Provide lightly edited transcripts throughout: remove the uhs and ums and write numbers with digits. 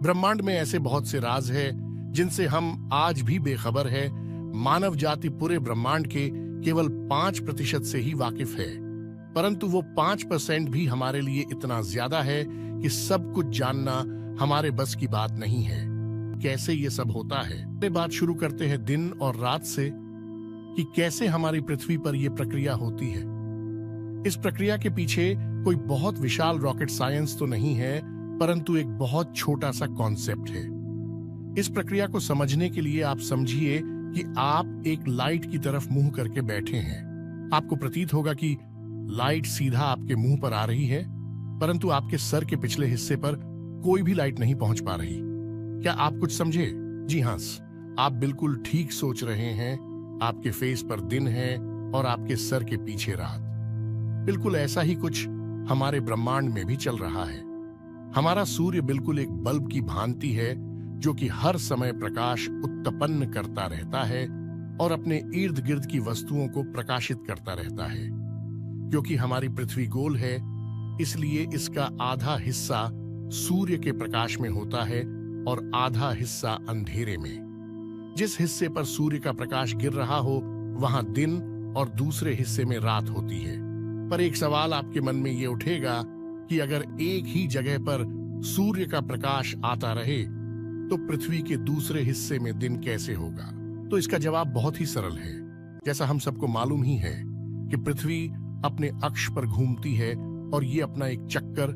ब्रह्मांड में ऐसे बहुत से राज है जिनसे हम आज भी बेखबर है। मानव जाति पूरे ब्रह्मांड के केवल 5% से ही वाकिफ है, परंतु वो 5% भी हमारे लिए इतना ज्यादा है कि सब कुछ जानना हमारे बस की बात नहीं है। कैसे ये सब होता है? ये बात शुरू करते हैं दिन और रात से कि कैसे हमारी पृथ्वी पर यह प्रक्रिया होती है। इस प्रक्रिया के पीछे कोई बहुत विशाल रॉकेट साइंस तो नहीं है, परंतु एक बहुत छोटा सा कॉन्सेप्ट है। इस प्रक्रिया को समझने के लिए आप समझिए कि आप एक लाइट की तरफ मुंह करके बैठे हैं। आपको प्रतीत होगा कि लाइट सीधा आपके मुंह पर आ रही है, परंतु आपके सर के पिछले हिस्से पर कोई भी लाइट नहीं पहुंच पा रही। क्या आप कुछ समझे? जी हां, आप बिल्कुल ठीक सोच रहे हैं। आपके फेस पर दिन है और आपके सर के पीछे रात। बिल्कुल ऐसा ही कुछ हमारे ब्रह्मांड में भी चल रहा है। हमारा सूर्य बिल्कुल एक बल्ब की भांति है जो कि हर समय प्रकाश उत्पन्न करता रहता है और अपने इर्द गिर्द की वस्तुओं को प्रकाशित करता रहता है। क्योंकि हमारी पृथ्वी गोल है, इसलिए इसका आधा हिस्सा सूर्य के प्रकाश में होता है और आधा हिस्सा अंधेरे में। जिस हिस्से पर सूर्य का प्रकाश गिर रहा हो वहां दिन और दूसरे हिस्से में रात होती है। पर एक सवाल आपके मन में ये उठेगा कि अगर एक ही जगह पर सूर्य का प्रकाश आता रहे तो पृथ्वी के दूसरे हिस्से में दिन कैसे होगा? तो इसका जवाब बहुत ही सरल है। जैसा हम सबको मालूम ही है कि पृथ्वी अपने अक्ष पर घूमती है और ये अपना एक चक्कर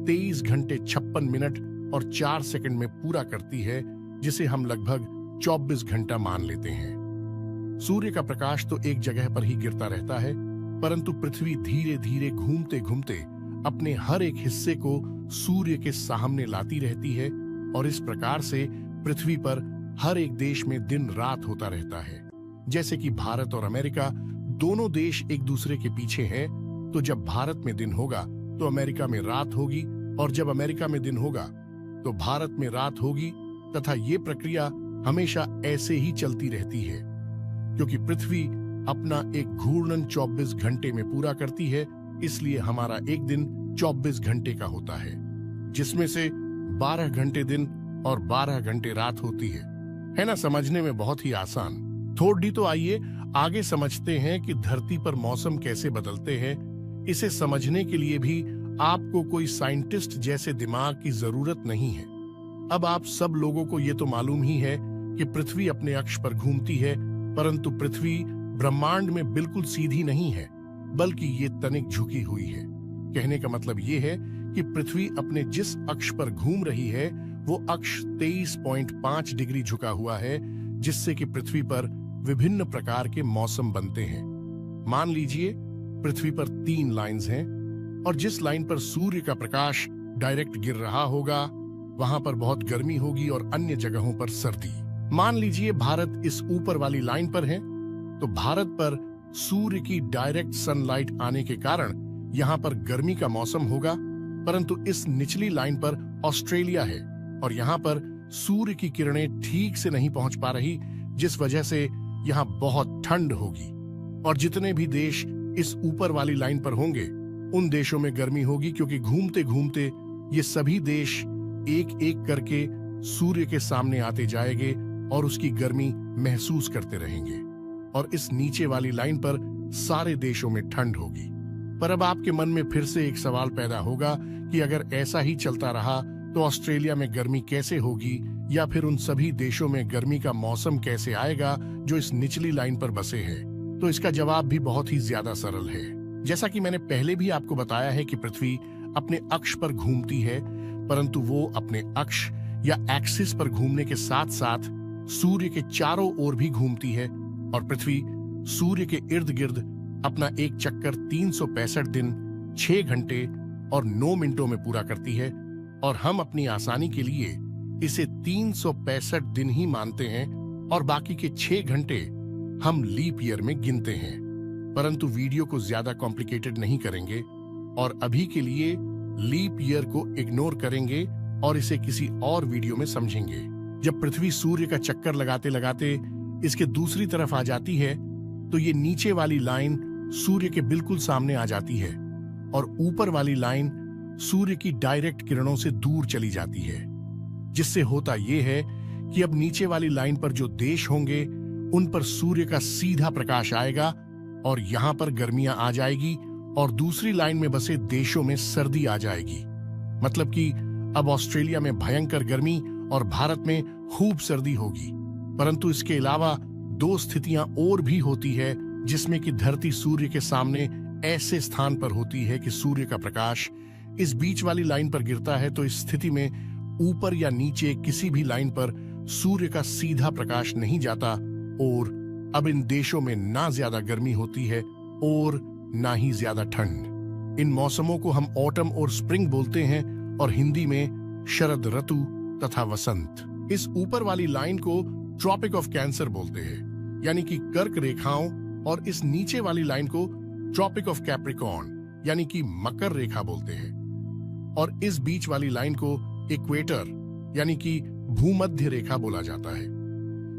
23 घंटे 56 मिनट और 4 सेकंड में पूरा करती है, जिसे हम लगभग 24 घंटा मान लेते हैं। सूर्य का प्रकाश तो एक जगह पर ही गिरता रहता है, परंतु पृथ्वी धीरे धीरे घूमते घूमते अपने हर एक हिस्से को सूर्य के सामने लाती रहती है और इस प्रकार से पृथ्वी पर हर एक देश में दिन रात होता रहता है। जैसे कि भारत और अमेरिका दोनों देश एक दूसरे के पीछे हैं, तो जब भारत में दिन होगा तो अमेरिका में रात होगी और जब अमेरिका में दिन होगा तो भारत में रात होगी, तथा ये प्रक्रिया हमेशा ऐसे ही चलती रहती है। क्योंकि पृथ्वी अपना एक घूर्णन 24 घंटे में पूरा करती है, इसलिए हमारा एक दिन 24 घंटे का होता है, जिसमें से 12 घंटे दिन और 12 घंटे रात होती है ना? समझने में बहुत ही आसान। थोड़ी तो आइए आगे समझते हैं कि धरती पर मौसम कैसे बदलते हैं। इसे समझने के लिए भी आपको कोई साइंटिस्ट जैसे दिमाग की जरूरत नहीं है। अब आप सब लोगों को ये तो मालूम ही है कि पृथ्वी अपने अक्ष पर घूमती है, परंतु पृथ्वी ब्रह्मांड में बिल्कुल सीधी नहीं है, बल्कि ये तनिक झुकी हुई है। कहने का मतलब ये है कि पृथ्वी अपने जिस अक्ष पर घूम रही है वो अक्ष 23.5 डिग्री झुका हुआ है, जिससे कि पृथ्वी पर विभिन्न प्रकार के मौसम बनते हैं। मान लीजिए पृथ्वी पर 3 लाइंस हैं और जिस लाइन पर सूर्य का प्रकाश डायरेक्ट गिर रहा होगा वहां पर बहुत गर्मी होगी और अन्य जगहों पर सर्दी। मान लीजिए भारत इस ऊपर वाली लाइन पर है, तो भारत पर सूर्य की डायरेक्ट सनलाइट आने के कारण यहाँ पर गर्मी का मौसम होगा, परंतु इस निचली लाइन पर ऑस्ट्रेलिया है और यहाँ पर सूर्य की किरणें ठीक से नहीं पहुंच पा रही, जिस वजह से यहाँ बहुत ठंड होगी। और जितने भी देश इस ऊपर वाली लाइन पर होंगे उन देशों में गर्मी होगी, क्योंकि घूमते घूमते ये सभी देश एक एक करके सूर्य के सामने आते जाएंगे और उसकी गर्मी महसूस करते रहेंगे। और इस नीचे वाली लाइन पर सारे देशों में ठंड होगी। पर अब आपके मन में फिर से एक सवाल पैदा होगा कि अगर ऐसा ही चलता रहा तो ऑस्ट्रेलिया में गर्मी कैसे होगी, या फिर उन सभी देशों में गर्मी का मौसम कैसे आएगा जो इस निचली लाइन पर बसे हैं? तो इसका जवाब भी बहुत ही ज्यादा सरल है। जैसा कि मैंने पहले भी आपको बताया है कि पृथ्वी अपने अक्ष पर घूमती है, परंतु वो अपने अक्ष या एक्सिस पर घूमने के साथ साथ सूर्य के चारों ओर भी घूमती है और पृथ्वी सूर्य के इर्द गिर्द अपना एक चक्कर 365 दिन 6 घंटे और 9 मिनटों में पूरा करती है। और हम अपनी आसानी के लिए इसे 365 दिन ही मानते हैं और बाकी के 6 घंटे हम लीप ईयर में गिनते हैं। परंतु वीडियो को ज्यादा कॉम्प्लिकेटेड नहीं करेंगे और अभी के लिए लीप ईयर को इग्नोर करेंगे और इसे किसी और वीडियो में समझेंगे। जब पृथ्वी सूर्य का चक्कर लगाते लगाते इसके दूसरी तरफ आ जाती है तो ये नीचे वाली लाइन सूर्य के बिल्कुल सामने आ जाती है और ऊपर वाली लाइन सूर्य की डायरेक्ट किरणों से दूर चली जाती है। जिससे होता यह है कि अब नीचे वाली लाइन पर जो देश होंगे उन पर सूर्य का सीधा प्रकाश आएगा और यहां पर गर्मियां आ जाएगी और दूसरी लाइन में बसे देशों में सर्दी आ जाएगी। मतलब कि अब ऑस्ट्रेलिया में भयंकर गर्मी और भारत में खूब सर्दी होगी। परंतु इसके अलावा दो स्थितियां और भी होती है जिसमें कि धरती सूर्य के सामने ऐसे स्थान पर होती है कि सूर्य का प्रकाश इस बीच वाली लाइन पर गिरता है, तो इस स्थिति में ऊपर या नीचे किसी भी लाइन पर सूर्य का सीधा प्रकाश नहीं जाता और अब इन देशों में ना ज्यादा गर्मी होती है और ना ही ज्यादा ठंड। इन मौसमों को हम ऑटम और स्प्रिंग बोलते हैं और हिंदी में शरद ऋतु तथा वसंत। इस ऊपर वाली लाइन को ट्रॉपिक ऑफ कैंसर बोलते हैं, यानी कि कर्क रेखाओं, और इस नीचे वाली लाइन को ट्रॉपिक ऑफ कैप्रिकॉर्न यानी कि मकर रेखा बोलते हैं, और इस बीच वाली लाइन को इक्वेटर यानी कि भूमध्य रेखा बोला जाता है।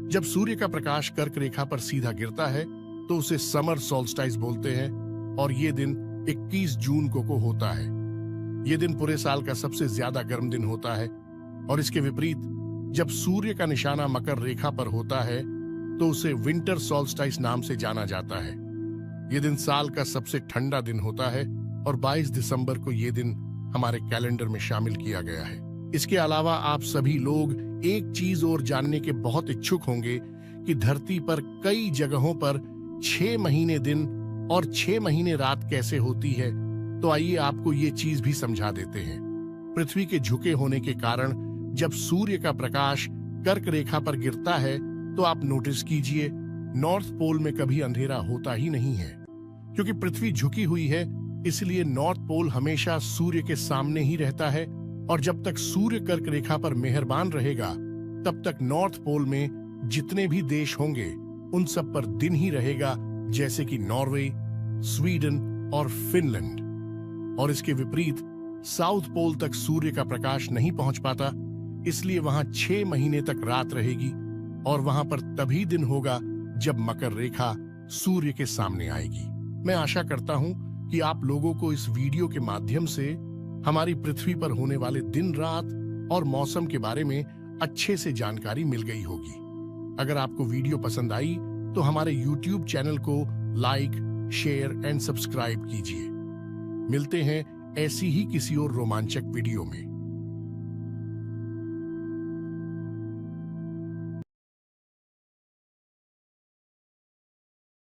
जब सूर्य का प्रकाश कर्क रेखा पर सीधा गिरता है तो उसे समर सोल्स्टाइस बोलते हैं और ये दिन 21 जून को होता है। ये दिन पूरे साल का सबसे ज्यादा गर्म दिन होता है। और इसके विपरीत जब सूर्य का निशाना मकर रेखा पर होता है तो उसे विंटर सोल्स्टाइस नाम से जाना जाता है। ये दिन साल का सबसे ठंडा दिन होता है और 22 दिसंबर को ये दिन हमारे कैलेंडर में शामिल किया गया है। इसके अलावा आप सभी लोग एक चीज और जानने के बहुत इच्छुक होंगे कि धरती पर कई जगहों पर 6 महीने दिन और 6 महीने रात कैसे होती है। तो आइए आपको ये चीज भी समझा देते हैं। पृथ्वी के झुके होने के कारण जब सूर्य का प्रकाश कर्क रेखा पर गिरता है तो आप नोटिस कीजिए नॉर्थ पोल में कभी अंधेरा होता ही नहीं है। क्योंकि पृथ्वी झुकी हुई है इसलिए नॉर्थ पोल हमेशा सूर्य के सामने ही रहता है, और जब तक सूर्य कर्क रेखा पर मेहरबान रहेगा तब तक नॉर्थ पोल में जितने भी देश होंगे उन सब पर दिन ही रहेगा, जैसे कि नॉर्वे, स्वीडन और फिनलैंड। और इसके विपरीत साउथ पोल तक सूर्य का प्रकाश नहीं पहुंच पाता, इसलिए वहां 6 महीने तक रात रहेगी और वहां पर तभी दिन होगा जब मकर रेखा सूर्य के सामने आएगी। मैं आशा करता हूं कि आप लोगों को इस वीडियो के माध्यम से हमारी पृथ्वी पर होने वाले दिन रात और मौसम के बारे में अच्छे से जानकारी मिल गई होगी। अगर आपको वीडियो पसंद आई तो हमारे YouTube चैनल को लाइक, शेयर एंड सब्सक्राइब कीजिए। मिलते हैं ऐसी ही किसी और रोमांचक वीडियो में।